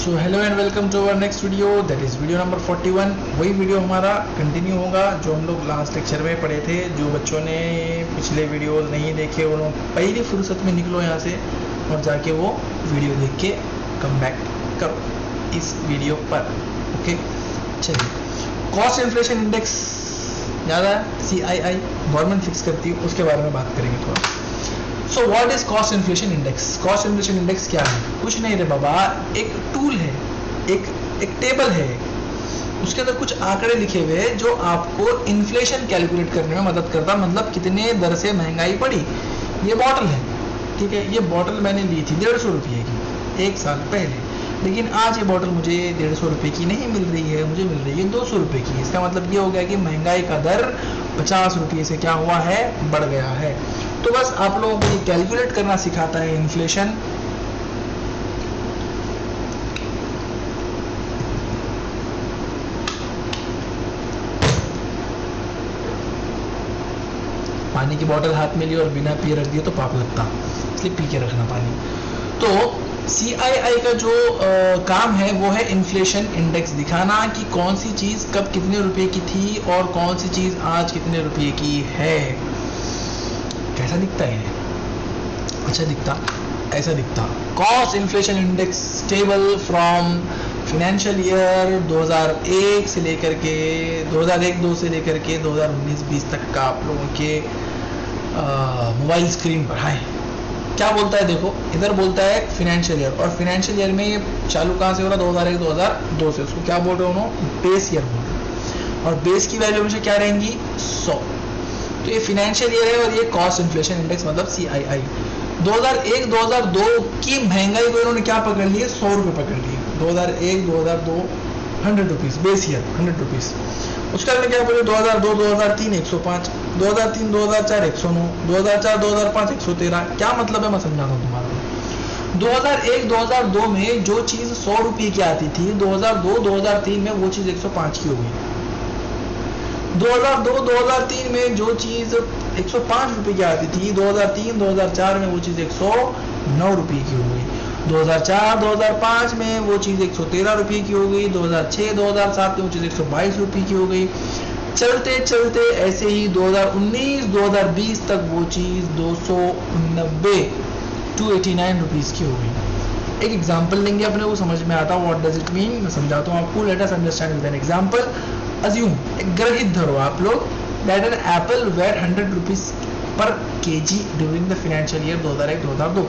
So hello and welcome to our next video, that is video number 41। वही video हमारा continue होगा जो हम लोग लास्ट लेक्चर में पढ़े थे। जो बच्चों ने पिछले वीडियो नहीं देखे वो लोग पहली फुर्सत में निकलो यहाँ से और जाके वो वीडियो देख के कम बैक करो इस वीडियो पर। ओके, चलिए। कॉस्ट इन्फ्लेशन इंडेक्स ज़्यादा CII गवर्नमेंट फिक्स करती है, उसके बारे में बात करेंगे थोड़ा। So what is cost inflation index? Cost inflation index क्या है? कुछ नहीं रे बाबा, एक टूल है, एक टेबल है, उसके अंदर कुछ आंकड़े लिखे हुए हैं जो आपको इन्फ्लेशन कैलकुलेट करने में मदद करता, मतलब कितने दर से महंगाई बढ़ी। ये बॉटल है, ठीक है, ये बॉटल मैंने ली थी 150 रुपये की 1 साल पहले, लेकिन आज ये बॉटल मुझे 150 रुपये की नहीं मिल रही है, मुझे मिल रही है 200 रुपये की। इसका मतलब ये हो गया कि महंगाई का दर 50 रुपये से क्या हुआ है, बढ़ गया है। तो बस आप लोगों को ये कैलकुलेट करना सिखाता है इन्फ्लेशन। पानी की बोतल हाथ में ली और बिना पिए रख दिए तो पाप लगता, इसलिए पी के रखना पानी। तो CII का जो काम है वो है इन्फ्लेशन इंडेक्स दिखाना कि कौन सी चीज़ कब कितने रुपए की थी और कौन सी चीज़ आज कितने रुपए की है। कैसा दिखता है? अच्छा दिखता, ऐसा दिखता। Cost inflation index table from financial year 2001 से लेकर के 2001-2 से लेकर के 2019-20 तक का आप लोगों के मोबाइल स्क्रीन पर है। क्या बोलता है देखो, इधर बोलता है फाइनेंशियल ईयर, और फाइनेंशियल ईयर में ये चालू कहाँ से हो रहा? 2001-2002 से। उसको क्या बोल रहे हो? बेस ईयर बोल रहे हैं, और बेस की वैल्यू हमेशा क्या रहेंगी? 100। तो ये फाइनेंशियल ईयर है और ये कॉस्ट इन्फ्लेशन इंडेक्स मतलब CII। 2001-2002 की महंगाई को इन्होंने क्या पकड़ लिए? 100 रुपये पकड़ लिए। 2001-2002 100 रुपीज़, बेस ईयर 100 रुपीज़। उसके बाद में क्या बोले? 2002-2003 105, 2003-2004 109, 2004-2005 113। क्या मतलब है, मैं समझाता हूँ तुम्हारा। 2001-2002 में जो चीज़ 100 रुपये की आती थी, 2002-2003 में वो चीज़ 105 की हो गई। 2002-2003 में जो चीज़ 105 रुपये की आती थी, 2003-2004 में वो चीज़ 109 रुपये की हो गई। 2004-2005 में वो चीज़ 113 रुपये की हो गई। 2006-2007 में वो चीज़ 122 रुपये की हो गई। चलते चलते ऐसे ही 2019-2020 तक वो चीज़ 289 रुपीज़ की हो गई। एक एग्जाम्पल लेंगे अपने को समझ में आता है व्हाट डज इट मीन। मैं समझाता हूँ आपको, let us understand with an example. Assume, एक ग्रहित धरो आप लोग, that an apple weight 100 rupees per kg during the financial year 2001-2002।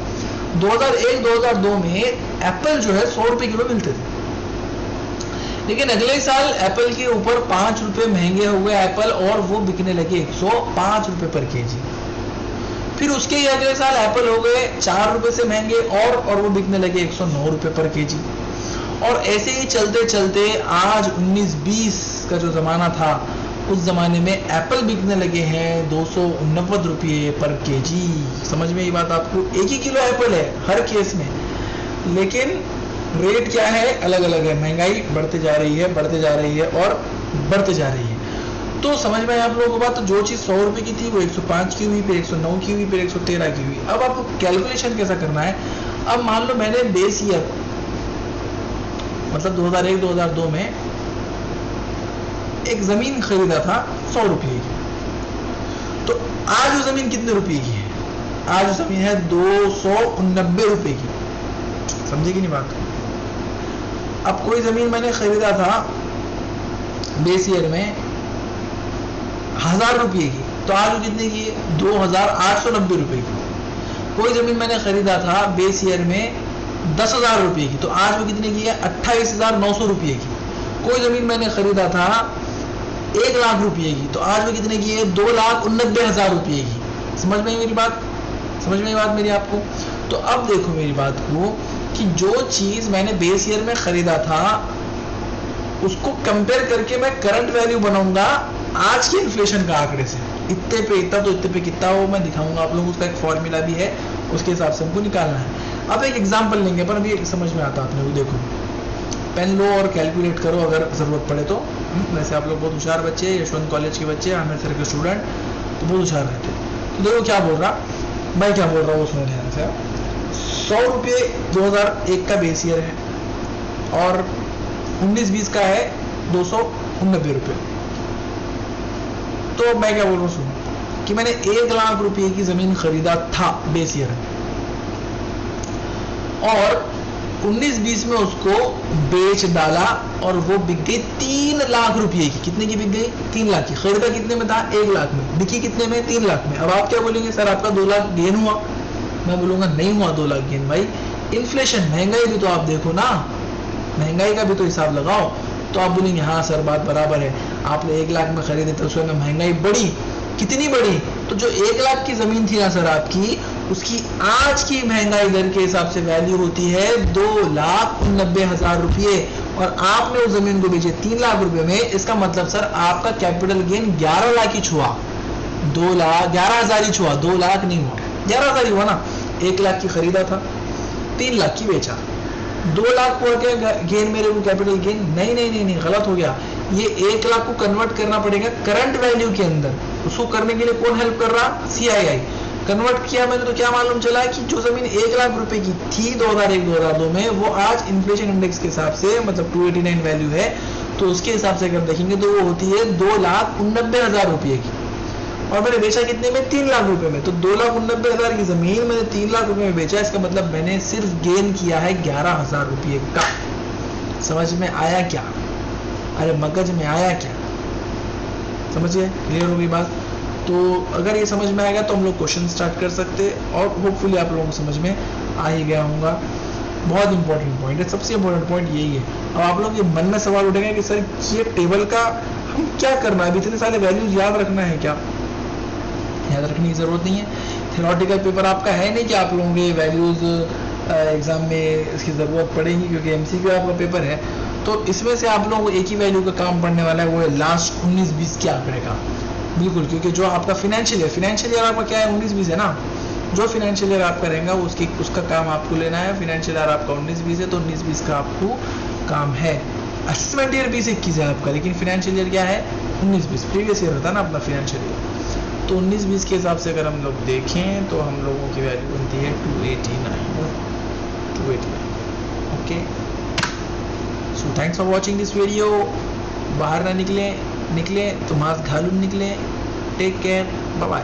2001-2002 में एप्पल जो है 100 रुपये किलो मिलते थे, लेकिन अगले साल एप्पल के ऊपर 5 रुपये महंगे हुए एप्पल और वो बिकने लगे 105 रुपये पर kg। फिर उसके ही अगले साल एप्पल हो गए 4 रुपये से महंगे और वो बिकने लगे 109 रुपये पर kg। और ऐसे ही चलते चलते आज 19-20 का जो ज़माना था, उस ज़माने में एप्पल बिकने लगे हैं 289 रुपये पर kg। समझ में ये बात आपको? एक ही किलो एप्पल है हर केस में, लेकिन रेट क्या है? अलग अलग है। महंगाई बढ़ते जा रही है, बढ़ते जा रही है और बढ़ते जा रही है। तो समझ में आप लोगों को बात? तो जो चीज़ 100 रुपये की थी वो 105 की हुई, फिर 109 की हुई, फिर 113 की हुई। अब आपको कैलकुलेशन कैसा करना है? अब मान लो मैंने बेस ईयर मतलब 2001-2002 में एक ज़मीन खरीदा था 100 रुपये की, तो आज वो ज़मीन कितने रुपये की है? आज वो ज़मीन है 289 रुपये की। समझे कि नहीं बात? अब कोई ज़मीन मैंने खरीदा था बेस ईयर में 1000 रुपये की, तो आज वो कितने की है? 2890 रुपये की। कोई ज़मीन मैंने खरीदा था बेस ईयर में 10,000 रुपये की, तो आज वो कितने की है? 28,900 रुपये की। कोई ज़मीन मैंने खरीदा था 1 लाख रुपये की, तो आज वो कितने की है? 2,89,000 रुपये की। समझ में मेरी बात? समझ में बात मेरी आपको? तो अब देखो मेरी बात को कि जो चीज़ मैंने बेस ईयर में ख़रीदा था उसको कंपेयर करके मैं करंट वैल्यू बनाऊंगा आज के इन्फ्लेशन का आंकड़े से। इतने पे इतना तो इतने पे कितना हो मैं दिखाऊंगा आप लोगों को। उसका एक फॉर्मूला भी है, उसके हिसाब से हमको निकालना है। अब एक एग्जाम्पल लेंगे, पर अभी समझ में आता अपने को। देखो, पेन लो और कैलकुलेट करो अगर ज़रूरत पड़े तो। वैसे आप लोग बहुत होशियार बच्चे, यशवंत कॉलेज के बच्चे, आमिर सर के स्टूडेंट, तो बहुत होशियार रहते हैं। तो देखो क्या बोल रहा भाई, क्या बोल रहा हूँ वो सुनो ध्यान से। 100 रुपये 2001 का बेस ईयर है और 19-20 का है 289 रुपये। तो मैं क्या बोल रहा हूँ, सुनो कि मैंने 1 लाख रुपए की जमीन खरीदा था बेस ईयर, और 19-20 में उसको बेच डाला और वो बिक गई 3 लाख रुपए की। कितने की बिक गई? 3 लाख की। खरीदा कितने में था? 1 लाख में। बिकी कितने में? 3 लाख में। अब आप क्या बोलेंगे, सर आपका 2 लाख गेन हुआ। मैं बोलूंगा नहीं हुआ 2 लाख गेन भाई, इन्फ्लेशन, महंगाई भी तो आप देखो ना, महंगाई का भी तो हिसाब लगाओ। तो आप बोलेंगे हाँ सर बात बराबर है, आपने 1 लाख में खरीदे तो उसमें महंगाई बढ़ी। कितनी बढ़ी? तो जो 1 लाख की जमीन थी ना सर आपकी, उसकी आज की महंगाई दर के हिसाब से वैल्यू होती है 2,90,000 रुपये, और आपने उस जमीन को बेचे 3 लाख रुपए में। इसका मतलब सर आपका कैपिटल गेन 11 लाख ही छुआ, 2 लाख 11,000 ही छुआ, 2 लाख नहीं हुआ, 11,000 ही हुआ ना। 1 लाख की खरीदा था, 3 लाख की बेचा, 2 लाख हुआ क्या गेन मेरे को, कैपिटल गेन? नहीं नहीं नहीं नहीं, गलत हो गया। ये 1 लाख को कन्वर्ट करना पड़ेगा करंट वैल्यू के अंदर। उसको करने के लिए कौन हेल्प कर रहा? CII। कन्वर्ट किया मैंने तो क्या मालूम चला कि जो जमीन 1 लाख रुपए की थी 2001-2002 में, वो आज इन्फ्लेशन इंडेक्स के हिसाब से मतलब 289 वैल्यू है, तो उसके हिसाब से अगर देखेंगे तो वो होती है 2,89,000 रुपये की, और मैंने बेचा कितने में? 3 लाख रुपए में। तो 2,89,000 की जमीन मैंने 3 लाख रुपए में बेचा, इसका मतलब मैंने सिर्फ गेन किया है 11,000 रुपये का। समझ में आया क्या? अरे मगज में आया क्या? समझिए, क्लियर होगी बात? तो अगर ये समझ में आएगा तो हम लोग क्वेश्चन स्टार्ट कर सकते हैं, और होपफुली आप लोगों को समझ में आ ही गया होगा। बहुत इंपॉर्टेंट पॉइंट है, सबसे इंपॉर्टेंट पॉइंट यही है। अब आप लोग के मन में सवाल उठेगा कि सर ये टेबल का हम क्या करना है, अभी इतने सारे वैल्यूज याद रखना है क्या? याद रखने की जरूरत नहीं है। थ्योरेटिकल पेपर आपका है नहीं कि आप लोगों के वैल्यूज एग्जाम में इसकी जरूरत पड़ेगी, क्योंकि MCQ आपका पेपर है। तो इसमें से आप लोगों को एक ही वैल्यू का काम पड़ने वाला है, वो है लास्ट 19-20 के आंकड़े का। बिल्कुल, क्योंकि जो आपका फाइनेंशियल ईयर आपका क्या है? 19-20 है ना। जो फाइनेंशियल ईयर आपका रहेगा उसका काम आपको लेना है। फाइनेंशियल ईयर आपका 19-20 है, तो 19-20 का आपको काम है। असेसमेंट ईयर 20-21 है आपका, लेकिन फाइनेंशियल ईयर क्या है? 19-20। प्रीवियस ईयर होता है ना अपना फाइनेंशियल ईयर। तो 19-20 के हिसाब से अगर हम लोग देखें तो हम लोगों की वैल्यू बनती है 289। Okay, so thanks for watching this video. बाहर ना निकले तो मास्क घालून निकले। Take care, bye bye.